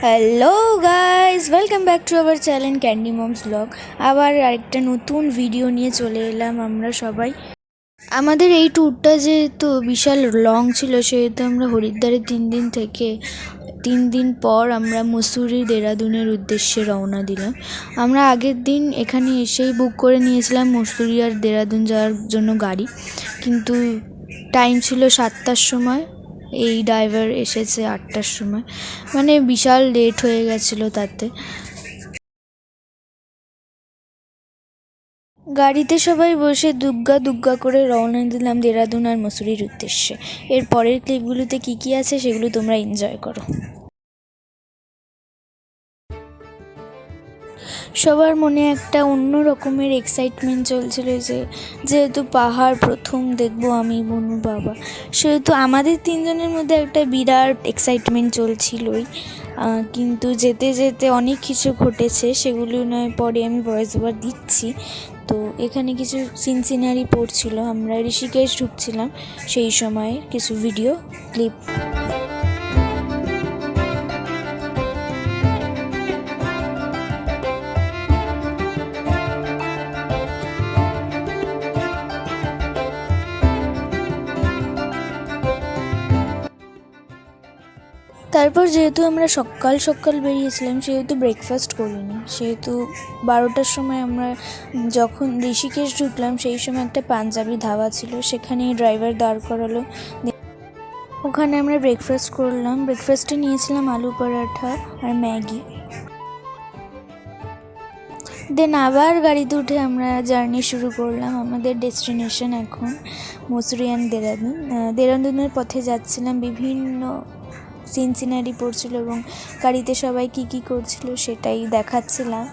Hello guys, welcome back to our channel candy moms blog. আবার আরেকটা নতুন video নিয়ে চলে এলাম আমরা সবাই। আমাদের এই ট্যুরটা যেহেতু বিশাল লং ছিল, সেহেতু আমরা হরিদ্বারে 3 দিন থেকে 3 দিন পর আমরা মসুরি দেরাদুনের উদ্দেশ্যে রওনা দিলাম। আমরা আগের দিন এখানে এসেই বুক করে নিয়েছিলাম মসুরি আর দেরাদুন যাওয়ার জন্য গাড়ি, কিন্তু টাইম ছিল 7টার সময়, এই ড্রাইভার এসেছে 8টার সময়, মানে বিশাল লেট হয়ে গেছিলো। তাতে গাড়িতে সবাই বসে দুগ্গা দুগ্গা করে রওনা দিলাম দেরাদুন আর মসুরির উদ্দেশ্যে। এর পরের ক্লিপগুলোতে কী আছে সেগুলো তোমরা এনজয় করো। সবার মনে একটা অন্য রকমের এক্সাইটমেন্ট চলছিল যেহেতু পাহাড় প্রথম দেখবো আমি, বনু বাবা, সেহেতু আমাদের 3জনের মধ্যে একটা বিরাট এক্সাইটমেন্ট চলছিলই। কিন্তু যেতে যেতে অনেক কিছু ঘটেছে, সেগুলো নয় পরে আমি ভয়েস ওভার দিচ্ছি। তো এখানে কিছু সিনারি পড়ছিল, আমরা ঋষিকেশ ঢুকছিলাম, সেই সময় কিছু ভিডিও ক্লিপ। তারপর যেহেতু আমরা সকাল সকাল বেরিয়েছিলাম, সেহেতু ব্রেকফাস্ট করিনি, সেহেতু 12টার সময় আমরা যখন ঋষিকেশ ঢুকলাম সেই সময় একটা পাঞ্জাবি ধাবা ছিল, সেখানে ড্রাইভার দাঁড় করালো, ওখানে আমরা ব্রেকফাস্ট করলাম। ব্রেকফাস্টে নিয়েছিলাম আলু পরাঠা আর ম্যাগি। দেন আবার গাড়িতে উঠে আমরা জার্নি শুরু করলাম। আমাদের ডেস্টিনেশন এখন মসুরি অ্যান্ড দেরাদুন। দেরাদুনের পথে যাচ্ছিলাম, বিভিন্ন সিনারি পড়ছিল এবং গাড়িতে সবাই কী করছিল সেটাই দেখাচ্ছিলাম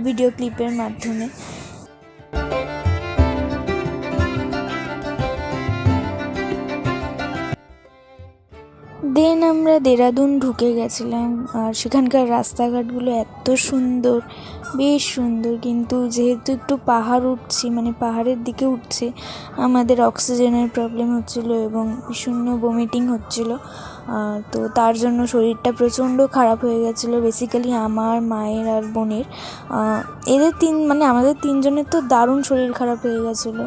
ভিডিও ক্লিপের মাধ্যমে। দেন আমরা দেরাদুন ঢুকে গেছিলাম, আর সেখানকার রাস্তাঘাটগুলো এত সুন্দর, বেশ সুন্দর, কিন্তু যেহেতু একটু পাহাড় উঠছি, মানে পাহাড়ের দিকে উঠছি, আমাদের অক্সিজেনের প্রবলেম হচ্ছিলো এবং ভীষণ বমিটিং হচ্ছিলো। তো তার জন্য শরীরটা প্রচণ্ড খারাপ হয়ে গেছিলো, বেসিক্যালি আমার, মায়ের আর বোনের। এদের আমাদের 3জনের তো দারুণ শরীর খারাপ হয়ে গেছিলো।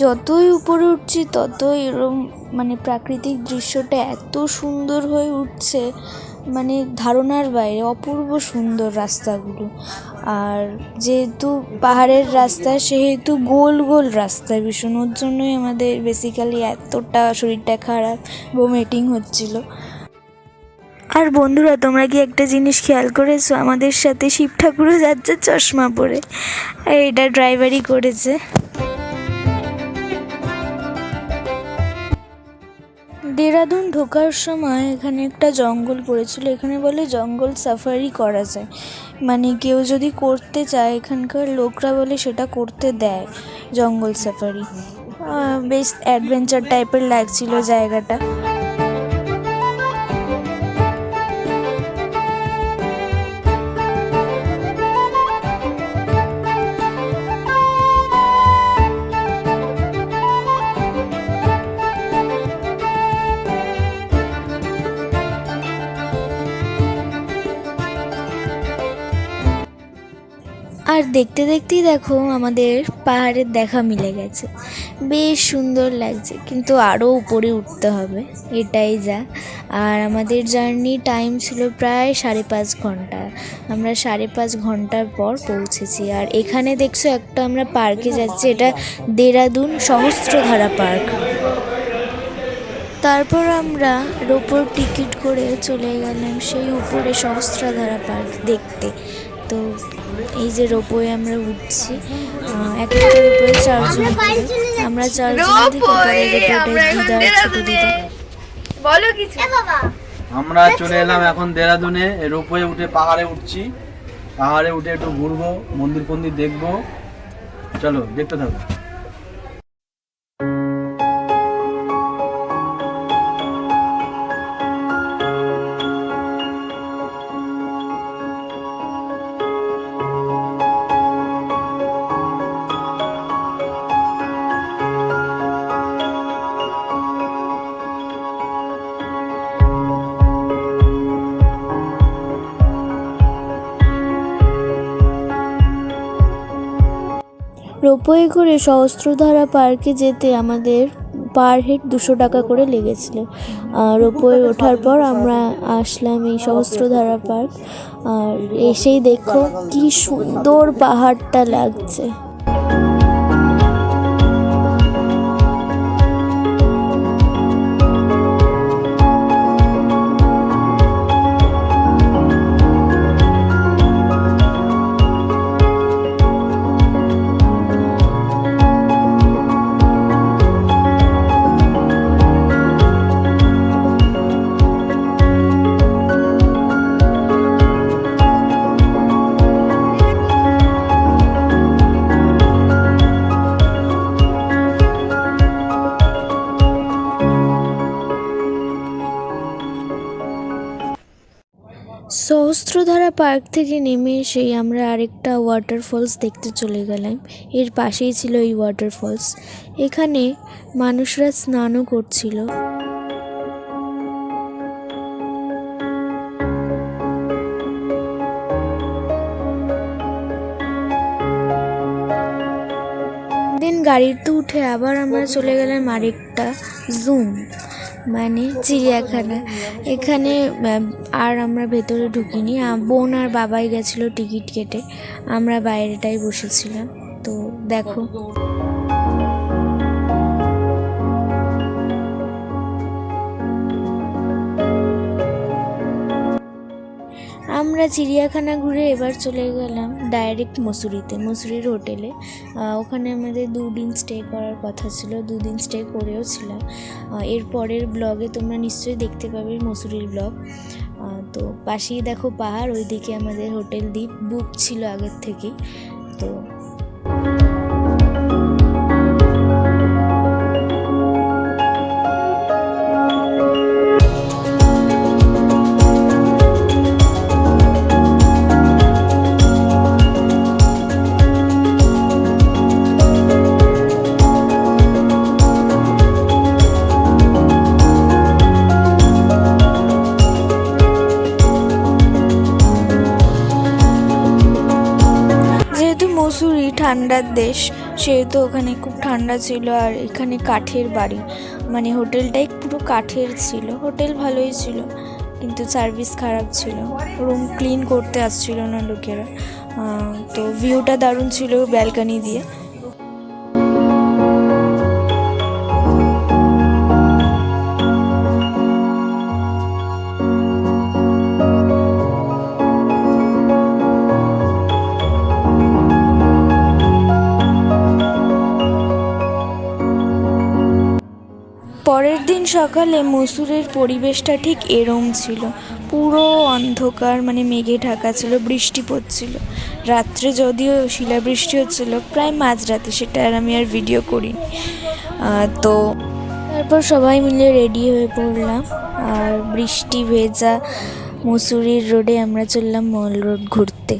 যতই উপরে উঠছি ততই এরম প্রাকৃতিক দৃশ্যটা এত সুন্দর হয়ে উঠছে, ধারণার বাইরে, অপূর্ব সুন্দর রাস্তাগুলো। আর যেহেতু পাহাড়ের রাস্তা, সেহেতু গোল গোল রাস্তা ভীষণ, ওর জন্যই আমাদের বেসিক্যালি এতটা শরীরটা খারাপ, বমিটিং হচ্ছিল। আর বন্ধুরা, তোমরা কি একটা জিনিস খেয়াল করেছো? আমাদের সাথে শিব ঠাকুরও যাচ্ছে চশমা পরে, এটা ড্রাইভারই করেছে। দেরাদুন ঢোকার সময় এখানে একটা জঙ্গল পড়েছিল, এখানে বলে জঙ্গল সাফারি করা যায়, কেউ যদি করতে চায়, এখানকার লোকরা বলে সেটা করতে দেয়, জঙ্গল সাফারি। বেশ অ্যাডভেঞ্চার টাইপের লাগছিল জায়গাটা। আর দেখতে দেখতেই দেখো আমাদের পাহাড়ের দেখা মিলে গেছে, বেশ সুন্দর লাগছে, কিন্তু আরও উপরে উঠতে হবে, এটাই যা। আর আমাদের জার্নি টাইম ছিল প্রায় 5.5 ঘন্টা, আমরা 5.5 ঘন্টার পর পৌঁছেছি। আর এখানে দেখছো একটা আমরা পার্কে যাচ্ছি, এটা দেরাদুন সহস্রধারা পার্ক। তারপর আমরা রোপর টিকিট করে চলে গেলাম সেই উপরে সহস্রধারা পার্ক দেখতে। তো এই যে রোপওয়ে আমরা উঠছি, একটা রোপওয়ে 4জন, আমরা 4জন আমরা চলে এলাম এখন দেরাদুনে। রোপওয়ে উঠে পাহাড়ে উঠছি, পাহাড়ে উঠে একটু ঘুরবো, মন্দির দেখবো, চলো দেখতে থাকো। রোপওয়ে করে সহস্রধারা পার্কে যেতে আমাদের পার হেড 200 টাকা করে লেগেছিল। রোপওয়ে ওঠার পর আমরা আসলাম এই সহস্রধারা পার্ক। আর এসেই দেখো কি সুন্দর পাহাড়টা লাগছে। সহস্রধারা পার্ক থেকে নেমে এসেই আমরা আরেকটা ওয়াটারফলস দেখতে চলে গেলাম। এর পাশেই ছিল এই ওয়াটারফলস। এখানে মানুষরা স্নানও করছিল। দিন গাড়িতে উঠে আবার আমরা চলে গেলাম আরেকটা জুম মানে চিড়িয়াখানা। এখানে আর আমরা ভেতরে ঢুকিনি, বোন আর বাবাই গেছিলো টিকিট কেটে, আমরা বাইরেটাই বসেছিলাম। তো দেখো আমরা চিড়িয়াখানা ঘুরে এবার চলে গেলাম ডাইরেক্ট মসুরির হোটেলে। ওখানে আমাদের 2 দিন স্টে করার কথা ছিল, 2 দিন স্টে করেও ছিলাম। এর পরের ব্লগে তোমরা নিশ্চয়ই দেখতে পাবে মসুরির ব্লগ। তো পাশেই দেখো পাহাড়, ওইদিকে আমাদের হোটেল দ্বীপ বুক ছিল আগের থেকেই। তো মসুরি ঠান্ডার দেশ, সেহেতু ওখানে খুব ঠান্ডা ছিল। আর এখানে কাঠের বাড়ি, মানে হোটেলটাই পুরো কাঠের ছিল। হোটেল ভালোই ছিল কিন্তু সার্ভিস খারাপ ছিল, রুম ক্লিন করতে আসছিল না লোকেরা। তো ভিউটা দারুণ ছিল ব্যালকনি দিয়ে। পরের দিন সকালে মসুরের পরিবেশটা ঠিক এরম ছিল, পুরো অন্ধকার, মানে মেঘে ঢাকা ছিল, বৃষ্টি পড়ছিল। রাত্রে যদিও শিলাবৃষ্টি হচ্ছিল প্রায় মাঝরাতে, সেটা আর আমি আর ভিডিও করিনি। তো তারপর সবাই মিলে রেডি হয়ে পড়লাম, আর বৃষ্টি ভেজা মসুরির রোডে আমরা চললাম মল রোড ঘুরতে।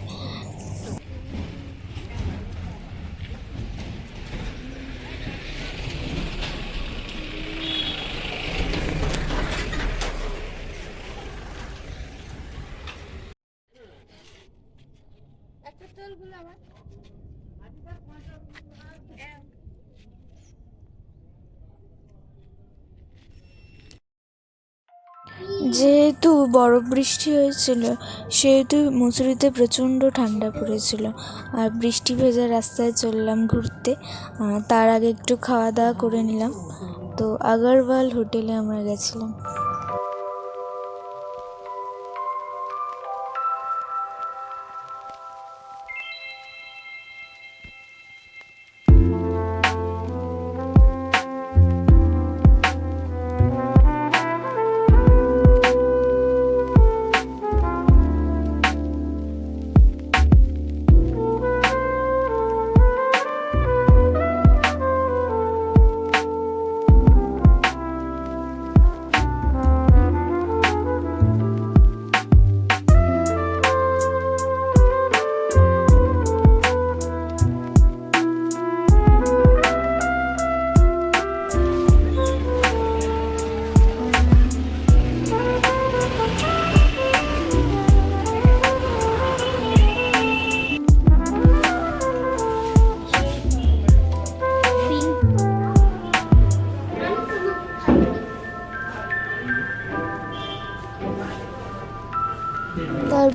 যেহেতু বরফ বৃষ্টি হয়েছিল সেহেতু মুসুরিতে প্রচণ্ড ঠান্ডা পড়েছিল। আর বৃষ্টি ভেজা রাস্তায় চললাম ঘুরতে। তার আগে একটু খাওয়া দাওয়া করে নিলাম। তো আগরওয়াল হোটেলে আমরা গেছিলাম।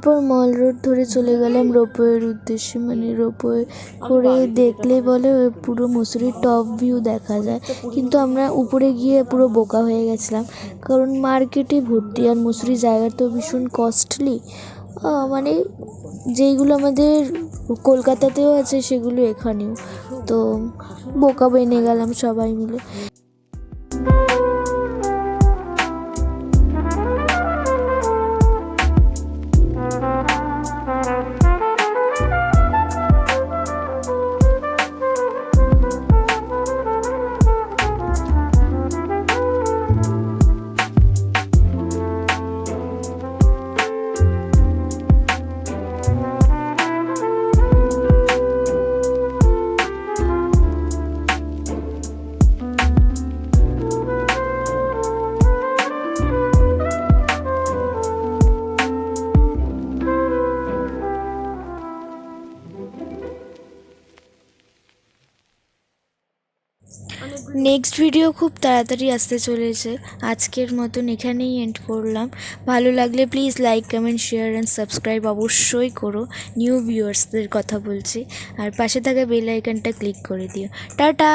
তারপর মল রোড ধরে চলে গেলাম রোপওয়ের উদ্দেশ্যে, মানে রোপওয়ে করে দেখলে বলে পুরো মুসুরির টপ ভিউ দেখা যায়। কিন্তু আমরা উপরে গিয়ে পুরো বোকা হয়ে গেছিলাম, কারণ মার্কেটে ভর্তি, আর মুসুরি জায়গা তো ভীষণ কস্টলি, মানে যেইগুলো আমাদের কলকাতাতেও আছে সেগুলো এখানেও, তো বোকা বেনে গেলাম সবাই মিলে। নেক্সট ভিডিও খুব তাড়াতাড়ি আসতে চলেছে। আজকের মতন এখানেই এন্ড করলাম। ভালো লাগলে please like, comment, share and subscribe অবশ্যই করো। নিউ ভিউয়ার্সদের কথা বলছি। আর পাশে থাকা বেল আইকনটা ক্লিক করে দিও। টাটা।